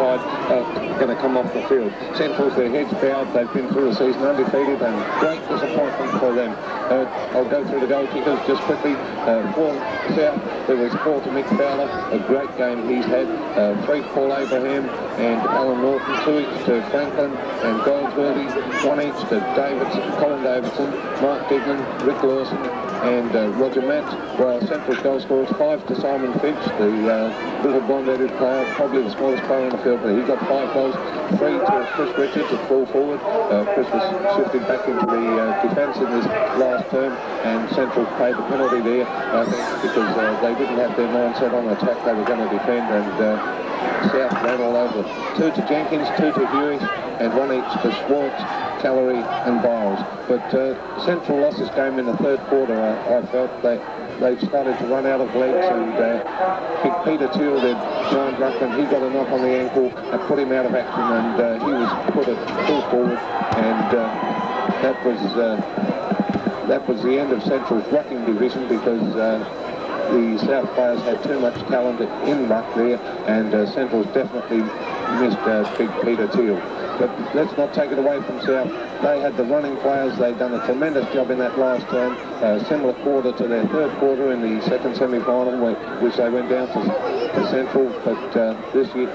side going to come off the field. Central's their heads bowed. They've been through the season undefeated, and great disappointment for them. I'll go through the goal kickers just quickly. For South, there was 4 to Mick Fowler, a great game he's had. 3 to Paul Abraham and Alan Norton, 2 each to Franklin and Goldsworthy, 1 each to Colin Davidson, Mark Dignan, Rick Lawson and Roger Matt, while Central's goal scorers 5 to Simon Finch, the little blonde-headed player, probably the smallest player on the field, but he got 5 goals, 3 to Chris Richards at full forward. Chris was shifted back into the defence in this last term, and Central paid the penalty there, I think, because they didn't have their mindset on attack. They were going to defend, and South ran all over. 2 to Jenkins, 2 to Hewitt, and 1 each to Schwartz, Callery and Biles. But Central lost this game in the third quarter. I felt they started to run out of legs, and Peter Teal, their giant ruckman, he got a knock on the ankle and put him out of action, and he was put at full forward, and that was the end of Central's rucking division, because the South players had too much talent in ruck there, and Central's definitely missed big Peter Teal. But let's not take it away from South. They had the running players. They've done a tremendous job in that last term. Similar quarter to their third quarter in the second semi-final, which they went down to Central. But this week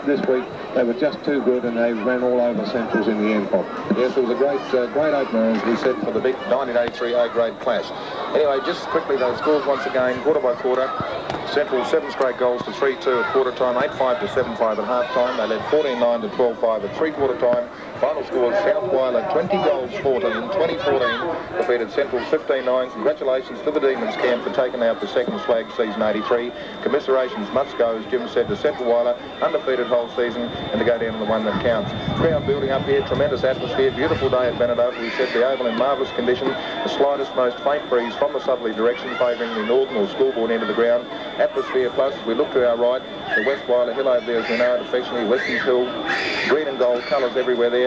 they were just too good, and they ran all over Central's in the end, Bob. Yes, it was a great opener, as we said, for the big 1983 A-grade clash. Anyway, just quickly, those scores once again, quarter by quarter. Central 7 straight goals to 3-2 at quarter time, 8-5 to 7-5 at half time. They led 14-9 to 12-5 at three-quarter time. Final score, South Whyalla 20 goals 14, 2014, defeated Central 15-9. Congratulations to the Demons camp for taking out the second flag season 83. Commiserations must go, as Jim said, to Central Whyalla, undefeated whole season, and to go down to the one that counts. Crowd building up here, tremendous atmosphere, beautiful day at Bendigo. We said the oval in marvellous condition, the slightest, most faint breeze from the southerly direction favouring the northern or schoolboard end of the ground. Atmosphere plus, as we look to our right, the West Whyalla Hill over there, as we know it affectionately, Westie's Hill, green and gold colours everywhere there.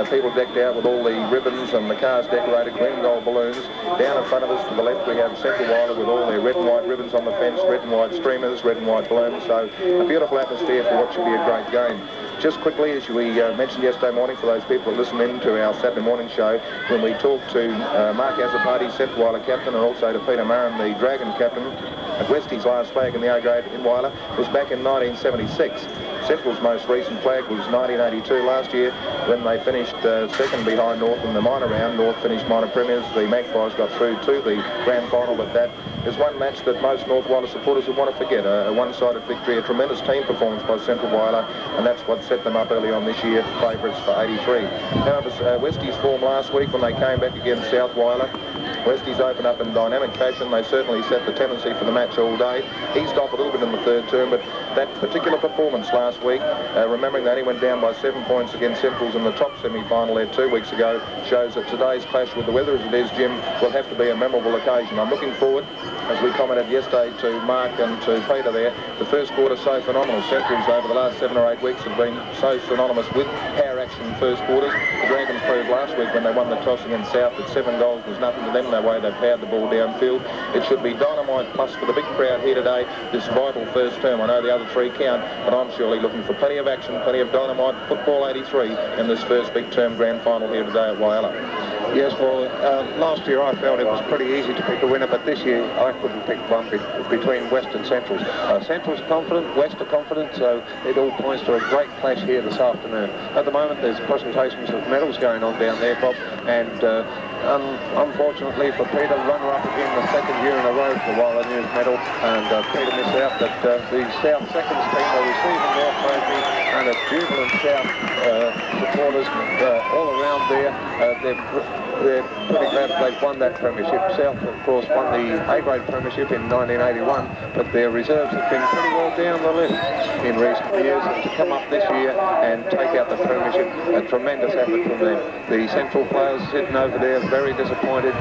People decked out with all the ribbons and the cars decorated, green and gold balloons. Down in front of us to the left we have Central Whyalla with all their red and white ribbons on the fence, red and white streamers, red and white balloons. So a beautiful atmosphere for what should be a great game. Just quickly, as we mentioned yesterday morning, for those people that listen in to our Saturday morning show, when we talked to Mark Azzopardi, Central Whyalla captain, and also to Peter Murren, the Dragon captain, at Westie's last flag in the A-grade in Whyalla was back in 1976. Central's most recent flag was 1982 last year, when they finished second behind North in the minor round. North finished minor premiers. The Magpies got through to the grand final, but that is one match that most North Whyalla supporters would want to forget. A one-sided victory, a tremendous team performance by Central Whyalla, and that's what set them up early on this year, favourites for 83. However, Westie's form last week when they came back against South Whyalla, Westie's opened up in dynamic fashion. They certainly set the tendency for the match all day. Eased off a little bit in the third term, but that particular performance last week, remembering they only went down by 7 points against Central's in the top semi-final there 2 weeks ago, shows that today's clash, with the weather as it is, Jim, will have to be a memorable occasion. I'm looking forward, as we commented yesterday to Mark and to Peter there, the first quarter so phenomenal. Central's over the last 7 or 8 weeks have been so synonymous with power action first quarters. The Dragons proved last week when they won the toss against South that 7 goals was nothing to them. The way they powered the ball downfield. It should be dynamite plus for the big crowd here today, this vital first term. I know the other 3 count, but I'm surely looking for plenty of action, plenty of dynamite football 83 in this first big term grand final here today at Whyalla. Yes, well, last year I felt it was pretty easy to pick a winner, but this year I couldn't pick one between West and Central's. Central's confident, West are confident, so it all points to a great clash here this afternoon. At the moment there's presentations of medals going on down there, Bob, and unfortunately for Peter, runner-up again the second year in a row for the Whyalla News medal, and Peter missed out, but the South seconds team are receiving their trophy, and a jubilant South supporters all around there. They're pretty glad they've won that premiership. South, of course, won the A-grade premiership in 1981, but their reserves have been pretty well down the list in recent years, and to come up this year and take out the premiership, a tremendous effort from them. The Central players sitting over there very disappointed,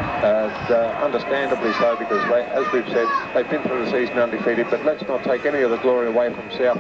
understandably so, because they, as we've said, they've been through the season undefeated, but let's not take any of the glory away from South.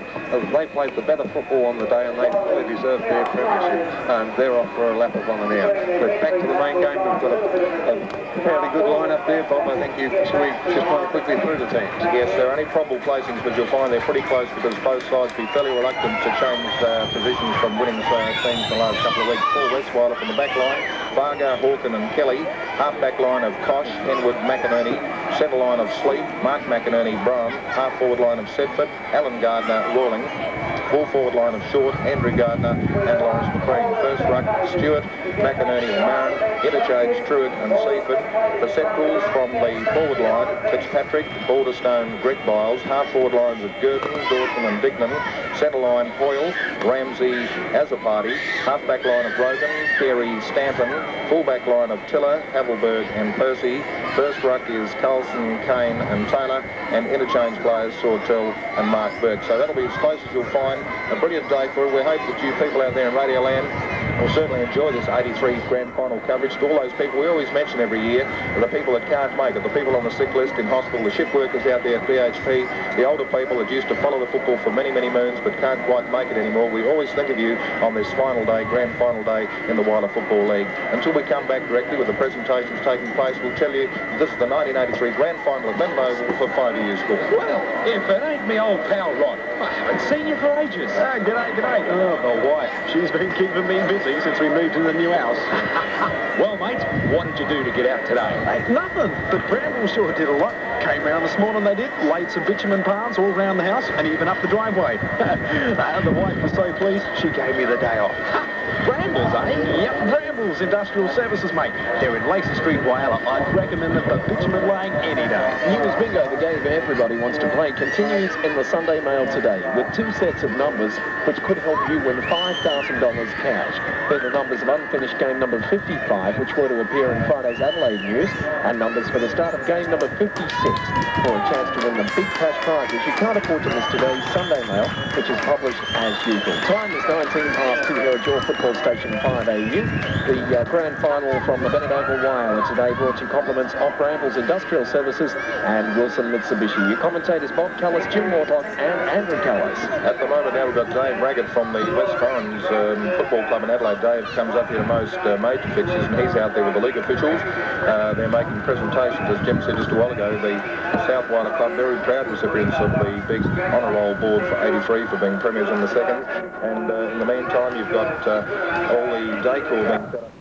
They played the better football score on the day, and they fully deserve their premiership. And they're off for a lap of 1 now. But back to the main game, we've got a fairly good lineup there, Bob. I think should we just run quickly through the teams? Yes, there are only probable placings, but you'll find they're pretty close because both sides be fairly reluctant to change positions from winning teams the last couple of weeks. Paul Westweiler from the back line, Varga, Hawken and Kelly. Half-back line of Kosh, Henwood, McInerney. Centre line of Sleep, Mark McInerney, Brown. Half-forward line of Sedford, Alan Gardner, Rawling. Full-forward line of Short, Andrew Gardner and Lawrence McCrean. First ruck, Stewart, McInerney and Marin. Interchange, Truitt and Seaford. The centrals from the forward line, Fitzpatrick, Balderstone, Greg Biles. Half-forward lines of Gurdon, Dawson and Dignan. Centre line, Hoyle, Ramsey, Azzopardi. Half-back line of Rogan, Carey, Stanton. Full-back line of Tiller, Havelberg and Percy. First ruck is Carlson, Kane and Taylor. And interchange players, Sawtell and Mark Burke. So that'll be as close as you'll find. A brilliant day for it. We hope that you people out there in Radio Land will certainly enjoy this 83 grand final coverage. To all those people we always mention every year, the people that can't make it, the people on the sick list in hospital, the shift workers out there at BHP, the older people that used to follow the football for many, many moons but can't quite make it anymore. We always think of you on this final day, grand final day in the Whyalla Football League. Until we come back directly with the presentations taking place, we'll tell you this is the 1983 grand final at London Oval for 5 years. Well, if it ain't me old pal Rod, I haven't seen you for ages. G'day, g'day. Oh, my wife. She's been keeping me busy since we moved to the new house. Well, mate, what did you do to get out today? Hey, nothing. But Bramble sure did a lot. Came round this morning, they did. Laid some bitumen paths all round the house and even up the driveway. The wife was so pleased, she gave me the day off. Brambles, eh? Yep, Brambles Industrial Services, mate. They're in Lacey Street, Whyalla. I'd recommend them for bitumen laying any day. News Bingo, the game everybody wants to play, continues in the Sunday Mail today with 2 sets of numbers which could help you win $5,000 cash. They're the numbers of unfinished game number 55, which were to appear in Friday's Adelaide News, and numbers for the start of game number 56 for a chance to win the big cash prizes. You can't afford to miss today's Sunday Mail, which is published as usual. Time is 19 past 2 here at your football station 5AU. The grand final from the Bennett Oval Whyalla today brought you compliments of Brambles Industrial Services and Wilson Mitsubishi. Your commentators Bob Callis, Jim Mortlock and Andrew Callis. At the moment now we've got Dave Raggett from the West Torrens Football Club in Adelaide. Dave comes up here to most major fixtures and he's out there with the league officials. They're making presentations, as Jim said just a while ago. The South Whyalla Club, very proud recipients of the big honour roll board for 83 for being premiers in the second. And in the meantime you've got all the day tour being set up.